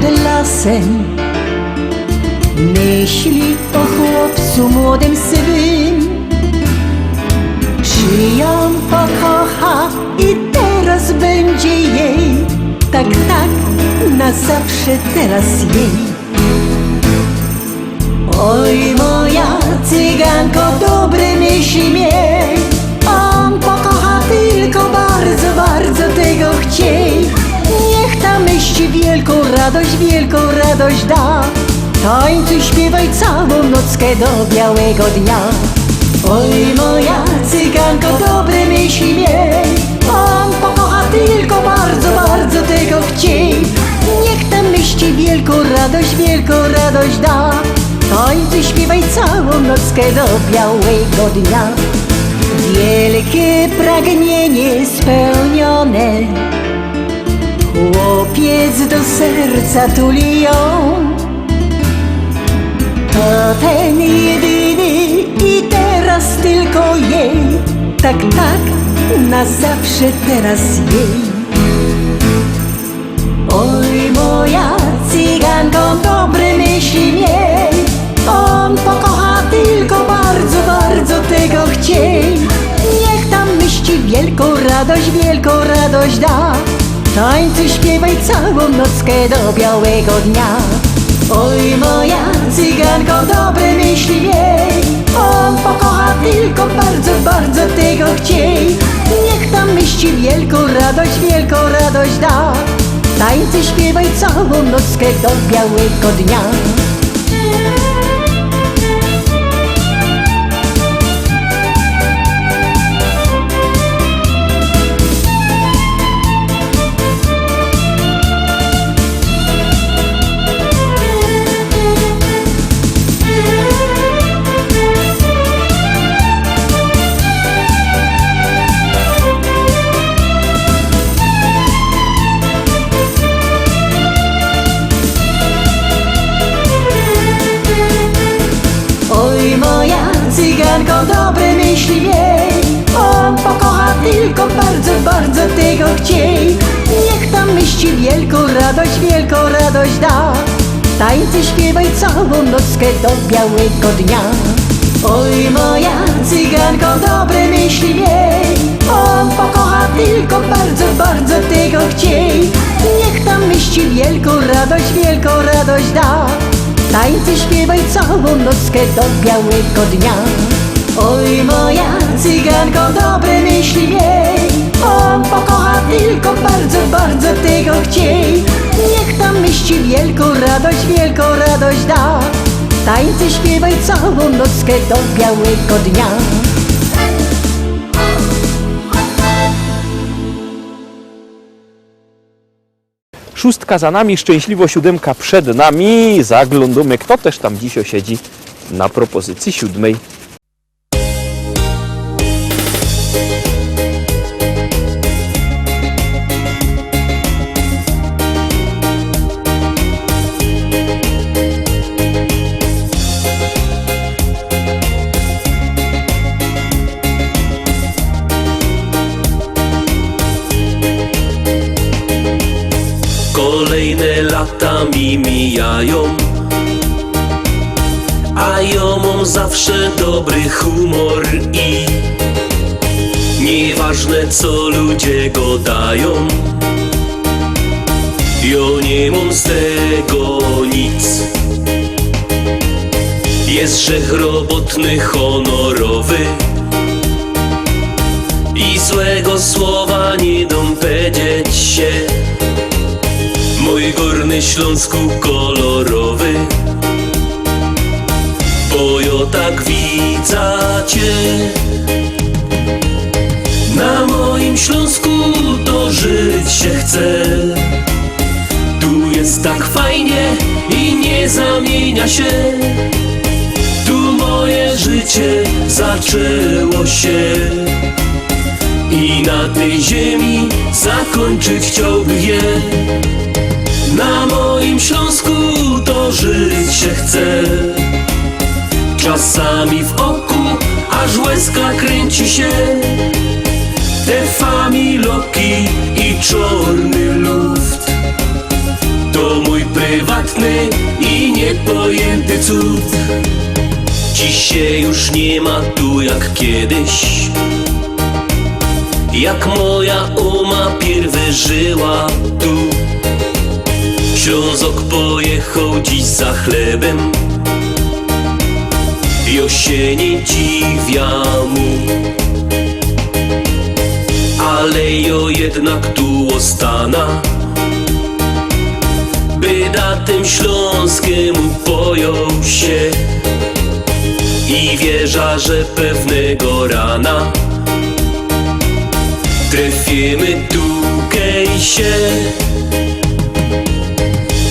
pod lasem myśli o chłopcu młodym swym. Czy ją pokocha i teraz będzie jej, tak, na zawsze teraz jej. Oj, moja cyganko, dobre myśli miej, on pokocha tylko bardzo, bardzo tego chciej. Niech ta myśl wielką radość da. Tańcuj, śpiewaj całą nockę do białego dnia. Oj, moja cyganko, dobre myśli miej, on pokocha tylko bardzo, bardzo tego chciej. Niech ta myśl wielką radość da. Tańcuj, śpiewaj całą nockę do białego dnia. Wielkie pragnienie spełnione, chłopiec do serca tuli ją. To ten jedyny i teraz tylko jej, tak, na zawsze teraz jej. Oj, moja cyganko, dobre myśli miej, on pokocha tylko bardzo, bardzo tego chciej. Niech tam myśli wielką radość da. Tańcuj, śpiewaj całą nockę do białego dnia. Oj, moja cyganko, dobre myśli miej, on pokocha tylko bardzo, bardzo tego chciej. Niech tam myśli wielką radość da. Tańcuj, śpiewaj całą nockę do białego dnia. Cyganko, dobre myśli miej, on pokocha tylko bardzo, bardzo tego chciej. Niech tam myśli wielką radość da. Tańcuj, śpiewaj całą nockę do białego dnia. Oj, moja cyganko, dobre myśli miej, on pokocha tylko bardzo, bardzo tego chciej. Niech tam myśli wielką radość da. Tańcuj, śpiewaj całą nockę do białego dnia. Oj, moja cyganko, dobre myśli miej, on pokocha tylko bardzo, bardzo tego chciej. Niech tam myśli wielką radość da. Tańcuj, śpiewaj całą nockę do białego dnia. Szóstka za nami, szczęśliwo siódemka przed nami. Zaglądamy, kto też tam dzisiaj siedzi na propozycji siódmej. Kolejne lata mi mijają, a ja mam zawsze dobry humor i nieważne co ludzie gadają, ja nie mam z tego nic. Jest grzech robotny, honorowy i złego słowa nie dam powiedzieć się. Mój Górny Śląsku kolorowy, bo ja tak widzę cię. Na moim Śląsku to żyć się chce. Tu jest tak fajnie i nie zamienia się. Tu moje życie zaczęło się i na tej ziemi zakończyć chciałbym je. Na moim Śląsku to żyć się chce. Czasami w oku aż łezka kręci się. Te familoki i czarny luft to mój prywatny i niepojęty cud. Dziś się już nie ma tu jak kiedyś, jak moja oma pierwy żyła tu. Ślązok pojechał dziś za chlebem, Josienie dziwia mu. Ale jo jednak tu ostana, by da tym Śląskiemu pojął się. I wierza, że pewnego rana trafimy tukej się.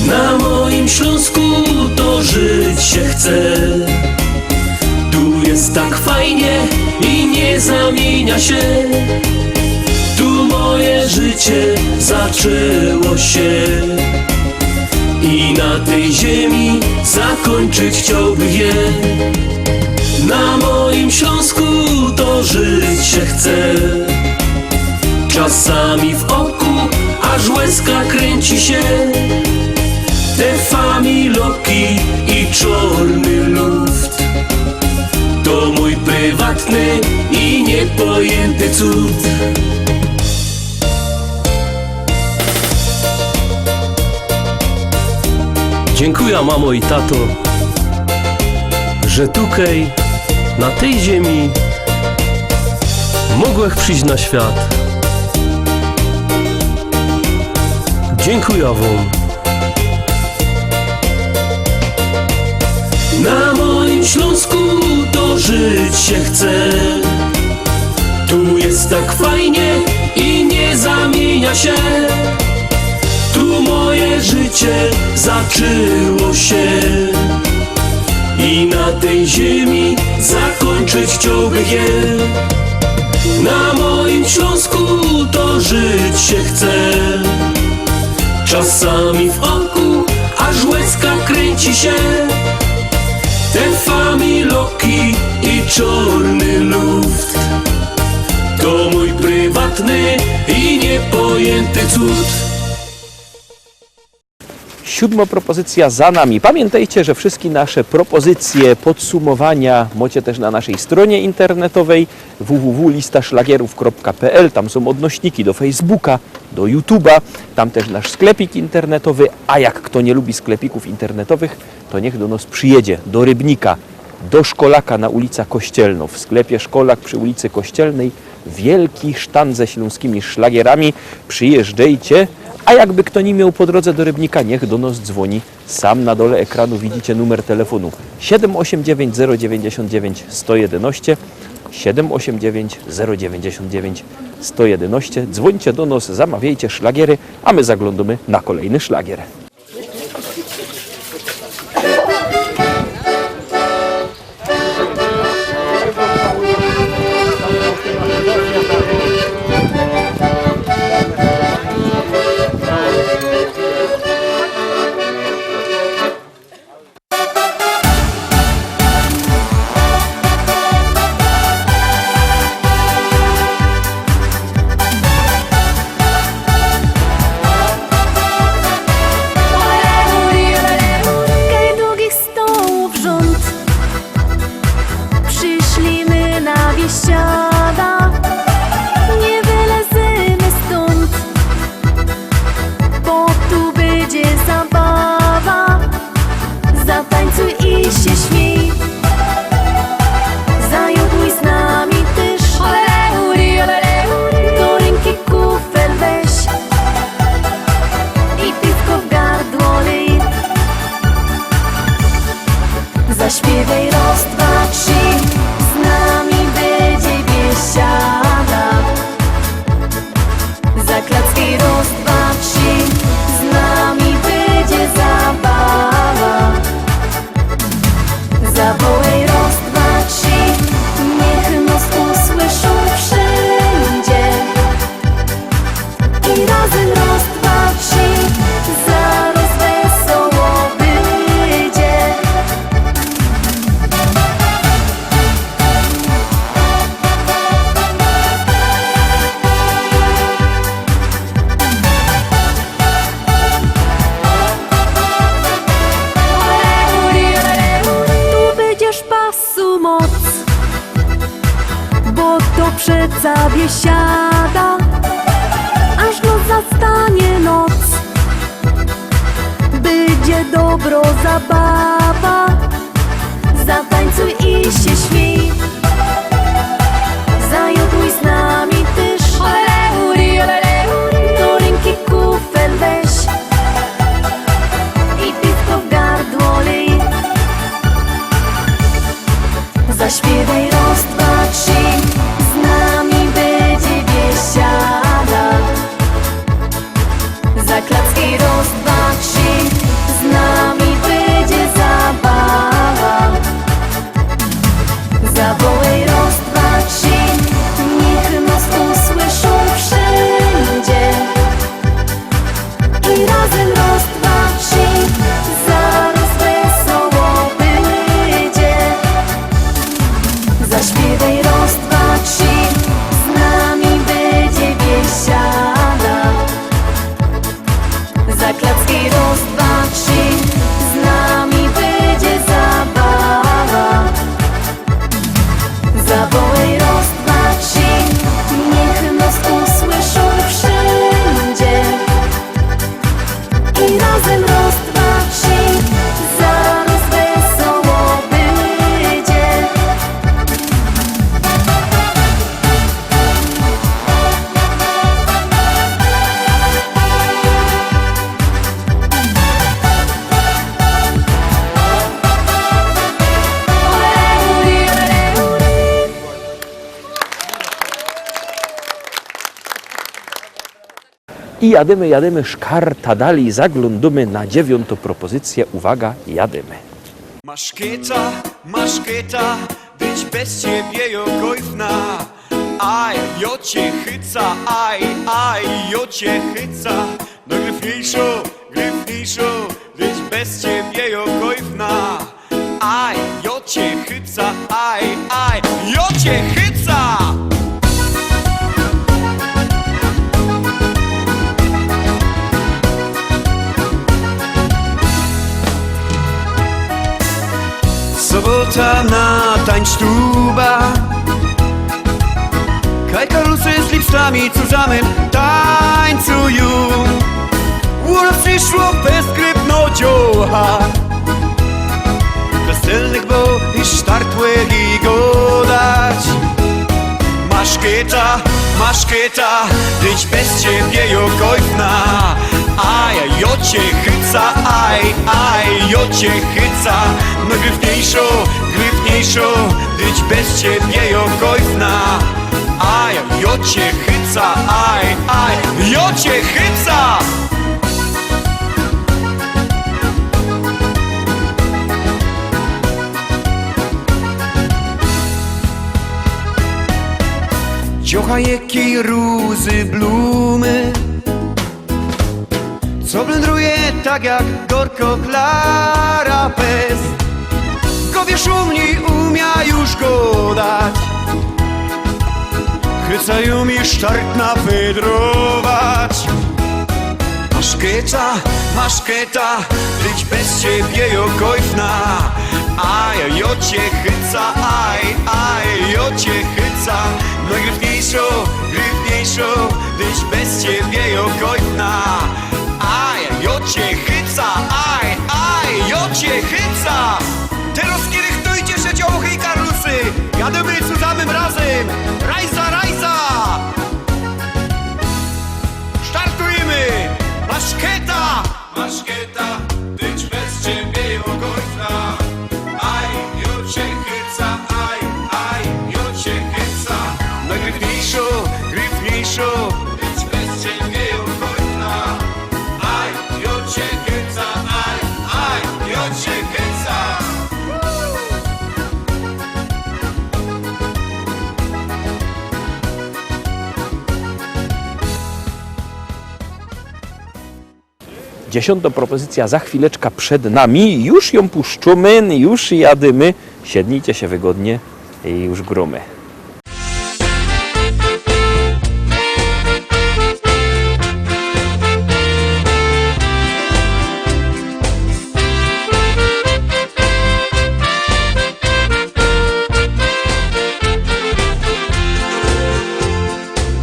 Na moim Śląsku to żyć się chce. Tu jest tak fajnie i nie zamienia się. Tu moje życie zaczęło się i na tej ziemi zakończyć chciałbym je. Na moim Śląsku to żyć się chce. Czasami w oku aż łezka kręci się. Te familoki i czarny luft to mój prywatny i niepojęty cud. Dziękuję mamo i tato, że tukej na tej ziemi mogłem przyjść na świat. Dziękuję wam. Na moim Śląsku to żyć się chce. Tu jest tak fajnie i nie zamienia się. Tu moje życie zaczęło się i na tej ziemi zakończyć chciałbym je. Na moim Śląsku to żyć się chce. Czasami w oku aż łezka kręci się. Te familoki i czarny luft to mój prywatny i niepojęty cud. 7. propozycja za nami. Pamiętajcie, że wszystkie nasze propozycje, podsumowania macie też na naszej stronie internetowej www.listaszlagierów.pl. Tam są odnośniki do Facebooka, do YouTube'a, tam też nasz sklepik internetowy, a jak kto nie lubi sklepików internetowych, to niech do nas przyjedzie, do Rybnika, do Szkolaka na ulica Kościelną. W sklepie Szkolak przy ulicy Kościelnej wielki sztand ze śląskimi szlagierami. Przyjeżdżajcie. A jakby kto nie miał po drodze do Rybnika, niech do nas dzwoni. Sam na dole ekranu widzicie numer telefonu 789 099 111 789 099 111. Dzwońcie do nas, zamawiajcie szlagiery, a my zaglądamy na kolejny szlagier. I jadymy, szkarta dalej, zaglądamy na 9. propozycję. Uwaga, jadymy. Maszketa, być bez ciebie jokojfna. Aj, jo cię chyca, aj, jo cię chyca. No gryfniejszo, być bez ciebie jokojfna. Aj, jo cię chyca, aj, jo cię chyca. Sobota na tańsztuba. Kajkarusy z lipstami zusammen tańcują. Ura przyszło bez skrypnociocha. Weselnych, bo i sztartłych i godać. Maszketa, być bez ciebie jokojfna. Aj, jo cię chyca, aj, jo cię chyca. No gryfniejszo, być bez ciebie jokojfna. Aj, jo cię chyca, aj, jo cię chyca. Ciocha jakiej rózy blumy, co blędruje tak jak gorko Klara Pes. Go wiesz umia już go dać. Chycają mi sztart napedrować. Maszketa, być bez ciebie jokojfna. Aj, jo cię chyca, aj, jo cię chyca. No gryfniejszo, być bez ciebie jokojfna. Aj, jo cię chyca, aj, jo cię chyca. Teraz kiedy chtujcie się dziołchy i karusy, jadymy zusammen razem. Rajza! Startujemy! Maszketa, być bez ciebie jokojfna. Aj, jo cię chyca, aj, jo cię chyca. No gryfniejszo, być bez ciebie jokojfna. Aj, jo cię chyca, aj, jo cię chyca. Dziesiąta propozycja za chwileczkę przed nami. Już ją puszczamy, już jadymy. Siednijcie się wygodnie i już gromy.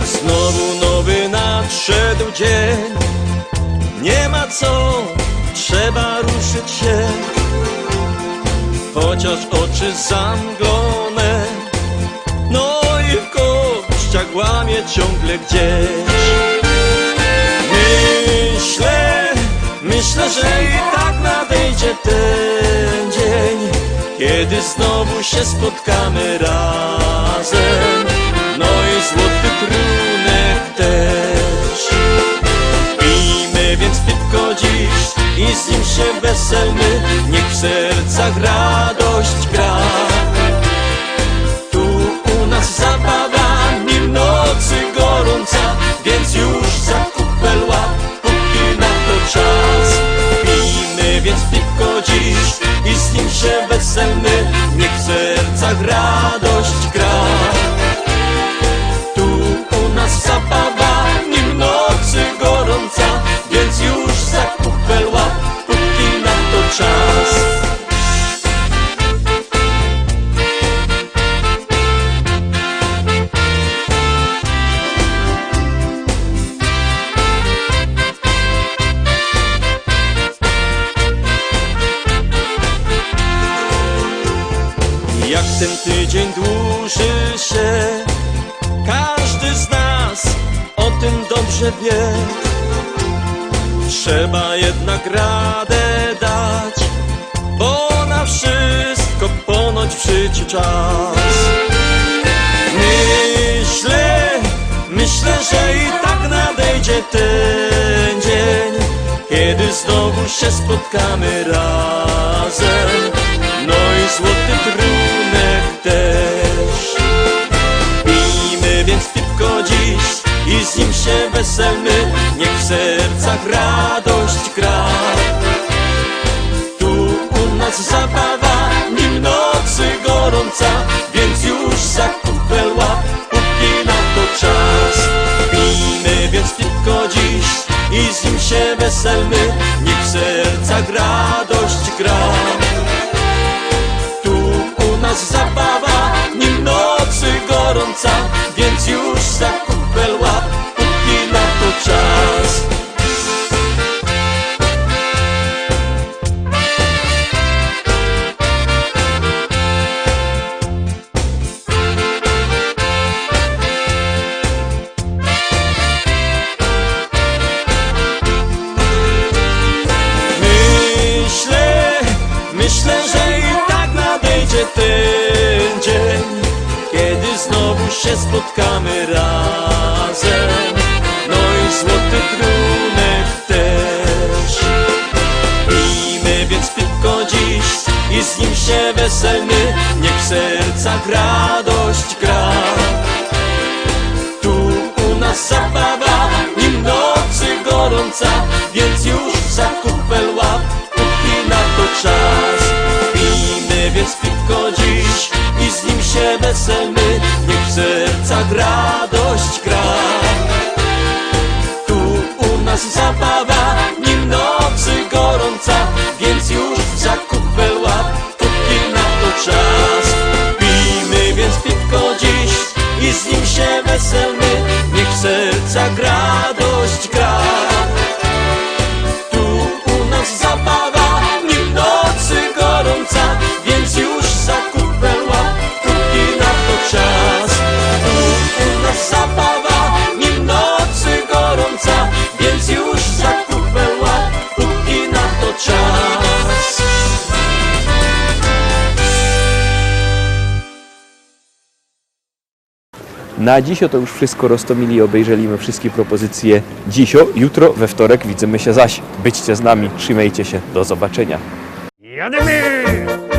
Znowu nowy nadszedł dzień. Nie ma co, trzeba ruszyć się. Chociaż oczy zamglone, no i w kościach łamie ciągle gdzieś. Myślę, że i tak nadejdzie ten dzień, kiedy znowu się spotkamy razem. No i złoty trunek też. Pijmy więc pitko dziś i z nim się weselmy, niech w sercach radość gra. Tu u nas zabawa, nim nocy gorąca, więc już za kupel łap, póki na to czas. Pijmy więc pitko dziś i z nim się weselmy, niech w sercach radość gra. Tu u nas zabawa, nim nocy gorąca, więc już za kupel łap, póki na to czas. Jak ten tydzień dłuży się, każdy z nas o tym dobrze wie. Trzeba jednak radę dać, bo na wszystko ponoć w życiu czas. Myślę, że i tak nadejdzie ten się spotkamy razem. No i złoty trunek też. Pijmy więc piwko dziś i z nim się weselmy, niech w sercach radość gra. Tu u nas zabawa, nim nocy gorąca, więc już za kupel łap, póki na to czas. Pijmy więc piwko dziś i z nim się weselmy, niech w sercach radość gra. Tu u nas zabawa, nim nocy gorąca, więc już za kupel łap, póki na to czas. Myślę, że i tak nadejdzie ten dzień, kiedy znowu się spotkamy razem. No i złoty trunek też. Pijmy więc piwko dziś i z nim się weselmy, niech w sercach radość gra. Tu u nas zabawa, nim nocy gorąca, więc już za kupel łap, póki na to czas. Pijmy więc piwko dziś i z nim się weselmy, niech w sercach radość gra. Tu u nas zabawa, nim nocy gorąca, więc już za kupel łap, póki na to czas. Pijmy więc piwko dziś i z nim się weselmy, niech w sercach radość gra. Tu u nas zabawa, nim nocy gorąca, więc już za kupel łap, póki na to czas. Tu u nas zabawa, nim nocy gorąca, więc już za kupel łap, póki na to czas. Na dziś to już wszystko. Roztomili obejrzeliśmy wszystkie propozycje dzisio. Jutro we wtorek widzimy się zaś. Byćcie z nami, trzymajcie się, do zobaczenia. Jademy!